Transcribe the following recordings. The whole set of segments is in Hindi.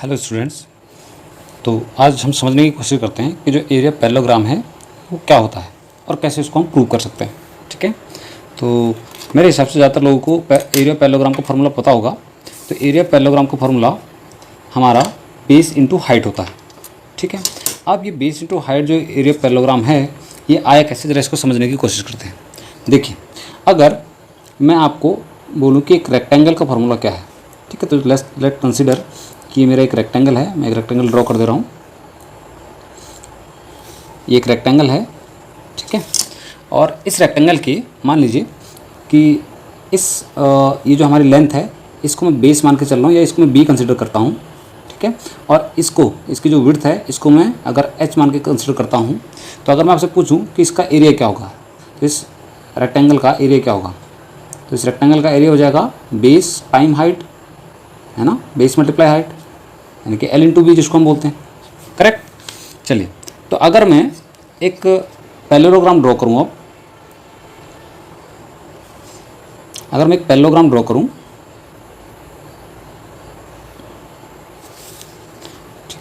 Hello students. तो आज हम समझने की कोशिश करते हैं कि जो एरिया पैरेललोग्राम है वो क्या होता है और कैसे उसको हम प्रूव कर सकते हैं। ठीक है, तो मेरे हिसाब से ज़्यादातर लोगों को एरिया पैरेललोग्राम का फार्मूला पता होगा। तो एरिया पैरेललोग्राम का फार्मूला हमारा बेस इंटू हाइट होता है। ठीक है, अब ये बेस इंटू हाइट जो एरिया पैरेललोग्राम है ये आया कैसे, जरा इसको समझने की कोशिश करते हैं। देखिए, अगर मैं आपको बोलूँ कि एक रेक्टेंगल का फार्मूला क्या है, ठीक है, तो लेट कंसिडर कि ये मेरा एक रेक्टेंगल है। मैं एक रेक्टेंगल ड्रॉ कर दे रहा हूँ। ये एक रेक्टेंगल है, ठीक है, और इस रेक्टेंगल की मान लीजिए कि ये जो हमारी लेंथ है इसको मैं बेस मान के चल रहा हूँ या इसको मैं बी कंसिडर करता हूँ। ठीक है, और इसकी जो विड्थ है इसको मैं अगर एच मान के कंसिडर करता हूँ। तो अगर मैं आपसे पूछूँ कि इसका एरिया क्या होगा, तो इस रेक्टेंगल का एरिया क्या होगा, तो इस रेक्टेंगल का एरिया हो जाएगा बेस टाइम हाइट, है ना, बेस मल्टीप्लाई हाइट, यानी कि L इंटू बी जिसको हम बोलते हैं। करेक्ट। चलिए, तो अगर मैं एक पैरेललोग्राम ड्रॉ करूँ, अगर मैं एक पैरेललोग्राम ड्रॉ करूँ,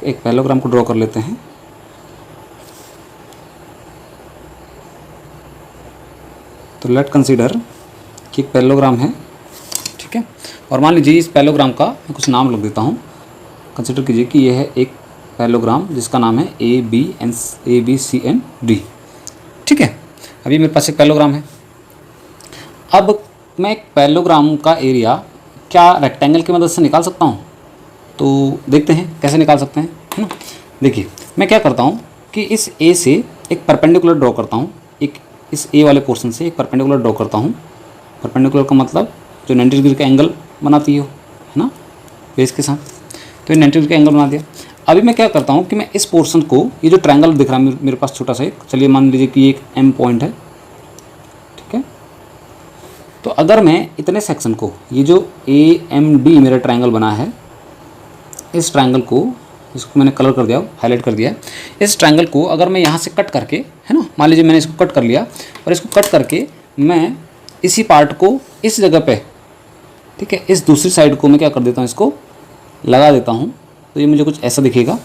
एक पैरेललोग्राम को ड्रॉ कर लेते हैं। तो लेट कंसीडर कि एक पैरेललोग्राम है, ठीक है, और मान लीजिए इस पैरेललोग्राम का मैं कुछ नाम लिख देता हूँ। कंसिडर कीजिए कि यह है एक पैरेललोग्राम जिसका नाम है ABCD। ठीक है, अभी मेरे पास एक पैरेललोग्राम है। अब मैं एक पैरेललोग्राम का एरिया क्या रेक्टेंगल की मदद से निकाल सकता हूँ? तो देखते हैं कैसे निकाल सकते हैं, है ना। देखिए, मैं क्या करता हूँ कि इस A से एक परपेंडिकुलर ड्रॉ करता हूँ, इस A वाले पोर्शन से एक परपेंडिकुलर ड्रॉ करता हूँ। परपेंडिकुलर का मतलब जो 90 डिग्री का एंगल बनाती है ना बेस के साथ, तो ये 90 डिग्री का एंगल बना दिया। अभी मैं क्या करता हूँ कि मैं इस पोर्शन को, ये जो ट्रायंगल दिख रहा है मेरे पास छोटा सा एक, चलिए मान लीजिए कि ये एक M पॉइंट है, ठीक है, तो अगर मैं इतने सेक्शन को, ये जो AMD मेरा ट्रायंगल बना है, इस ट्रायंगल को, इसको मैंने कलर कर दिया, हाईलाइट कर दिया, इस ट्रायंगल को अगर मैं यहाँ से कट करके, है ना, मान लीजिए मैंने इसको कट कर लिया और इसको कट करके मैं इसी पार्ट को इस जगह पे, ठीक है, इस दूसरी साइड को मैं क्या कर देता हूँ, इसको लगा देता हूँ, तो ये मुझे कुछ ऐसा दिखेगा।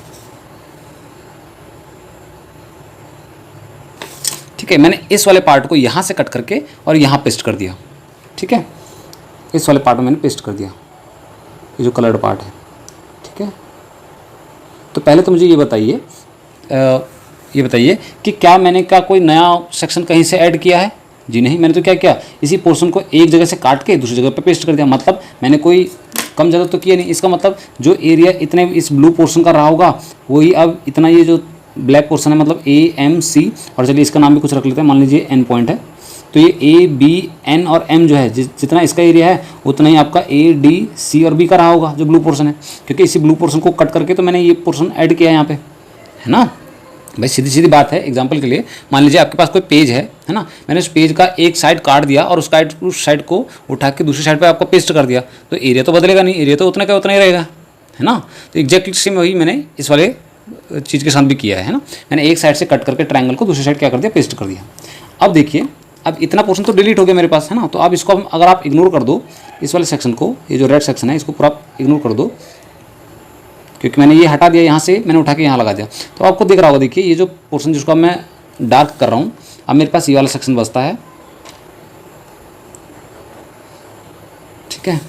ठीक है, मैंने इस वाले पार्ट को यहाँ से कट करके और यहाँ पेस्ट कर दिया। ठीक है, इस वाले पार्ट में मैंने पेस्ट कर दिया, ये जो कलर्ड पार्ट है। ठीक है, तो पहले तो मुझे ये बताइए कि क्या मैंने कोई नया सेक्शन कहीं से ऐड किया है? जी नहीं, मैंने तो क्या किया, इसी पोर्शन को एक जगह से काट के दूसरी जगह पे पेस्ट कर दिया। मतलब मैंने कोई कम ज़्यादा तो किया नहीं। इसका मतलब जो एरिया इतने इस ब्लू पोर्शन का रहा होगा वही अब इतना ये जो ब्लैक पोर्शन है, मतलब AMC, और चलिए इसका नाम भी कुछ रख लेते हैं, मान लीजिए N पॉइंट है, तो ये ABN और M जो है, जितना इसका एरिया है उतना ही आपका ADC और B का रहा होगा जो ब्लू पोर्शन है, क्योंकि इसी ब्लू पोर्शन को कट करके तो मैंने ये पोर्शन ऐड किया है यहाँ पे, है ना। भाई सीधी सीधी बात है। एग्जांपल के लिए मान लीजिए आपके पास कोई पेज है ना, मैंने उस पेज का एक साइड काट दिया और उस साइड को उठा के दूसरी साइड पे आपको पेस्ट कर दिया, तो एरिया तो बदलेगा नहीं, एरिया तो उतना का उतना ही रहेगा, है ना। तो एग्जैक्टली सेम वही मैंने इस वाले चीज़ के साथ भी किया है ना। मैंने एक साइड से कट करके ट्रायंगल को दूसरी साइड क्या कर दिया, पेस्ट कर दिया। अब देखिए, अब इतना पोर्शन तो डिलीट हो गया मेरे पास, है ना। तो अब इसको अगर आप इग्नोर कर दो, इस वाले सेक्शन को, ये जो रेड सेक्शन है इसको पूरा इग्नोर कर दो, क्योंकि मैंने ये हटा दिया, यहाँ से मैंने उठा के यहाँ लगा दिया। तो आपको दिख रहा होगा, देखिए ये जो पोर्शन जिसको मैं डार्क कर रहा हूँ, अब मेरे पास ये वाला सेक्शन बचता है। ठीक है,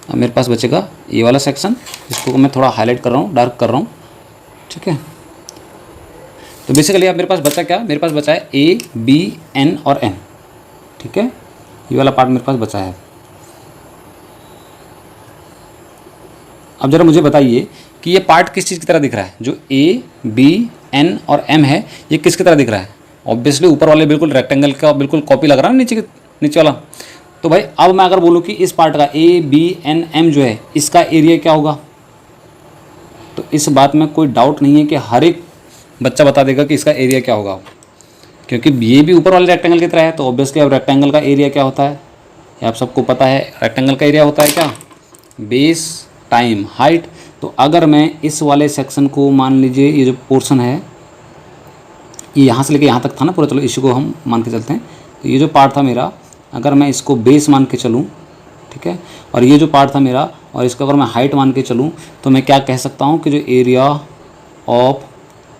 अब मेरे पास बचेगा ये वाला सेक्शन, जिसको मैं थोड़ा हाईलाइट कर रहा हूँ, डार्क कर रहा हूँ। ठीक है, तो बेसिकली अब मेरे पास बचा क्या, मेरे पास बचा है ABN और M। ठीक है, ये वाला पार्ट मेरे पास बचा है। अब जरा मुझे बताइए कि ये पार्ट किस चीज़ की तरह दिख रहा है, जो ABN और M है, ये किसकी तरह दिख रहा है? ऑब्वियसली ऊपर वाले बिल्कुल रेक्टेंगल का बिल्कुल कॉपी लग रहा है नीचे वाला। तो भाई अब मैं अगर बोलूँ कि इस पार्ट का ABNM जो है, इसका एरिया क्या होगा, तो इस बात में कोई डाउट नहीं है कि हर एक बच्चा बता देगा कि इसका एरिया क्या होगा, क्योंकि ये भी ऊपर वाले रेक्टेंगल की तरह है। तो ऑब्वियसली अब रेक्टेंगल का एरिया क्या होता है, ये आप सबको पता है। रेक्टेंगल का एरिया होता है क्या, बेस टाइम हाइट। तो अगर मैं इस वाले सेक्शन को, मान लीजिए ये जो पोर्शन है ये यहाँ से लेके यहाँ तक था ना पूरा, चलो इसी को हम मान के चलते हैं। तो ये जो पार्ट था मेरा, अगर मैं इसको बेस मान के चलूँ, ठीक है, और ये जो पार्ट था मेरा, और इसका अगर मैं हाइट मान के चलूँ तो मैं क्या कह सकता हूँ कि जो एरिया ऑफ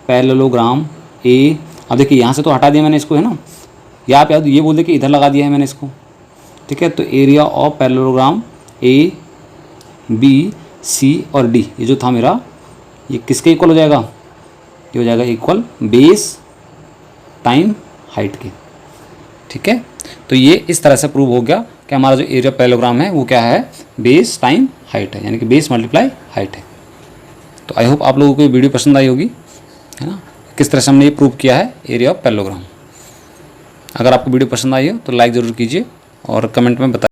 पैरेललोग्राम ए, अब देखिए यहाँ से तो हटा दिया मैंने इसको, है ना, या आप याद ये बोल दे कि इधर लगा दिया है मैंने इसको, ठीक है। तो area of parallelogram A B C और डी, ये जो था मेरा, ये किसके इक्वल हो जाएगा, ये हो जाएगा इक्वल बेस टाइम हाइट के, ठीक है। तो ये इस तरह से प्रूव हो गया कि हमारा जो एरिया पैरेललोग्राम है वो क्या है, बेस टाइम हाइट है, यानी कि बेस मल्टीप्लाई हाइट है। तो आई होप आप लोगों को ये वीडियो पसंद आई होगी, है ना, किस तरह से हमने ये प्रूव किया है एरिया ऑफ पैरेललोग्राम। अगर आपको वीडियो पसंद आई हो तो लाइक ज़रूर कीजिए और कमेंट में बताइए।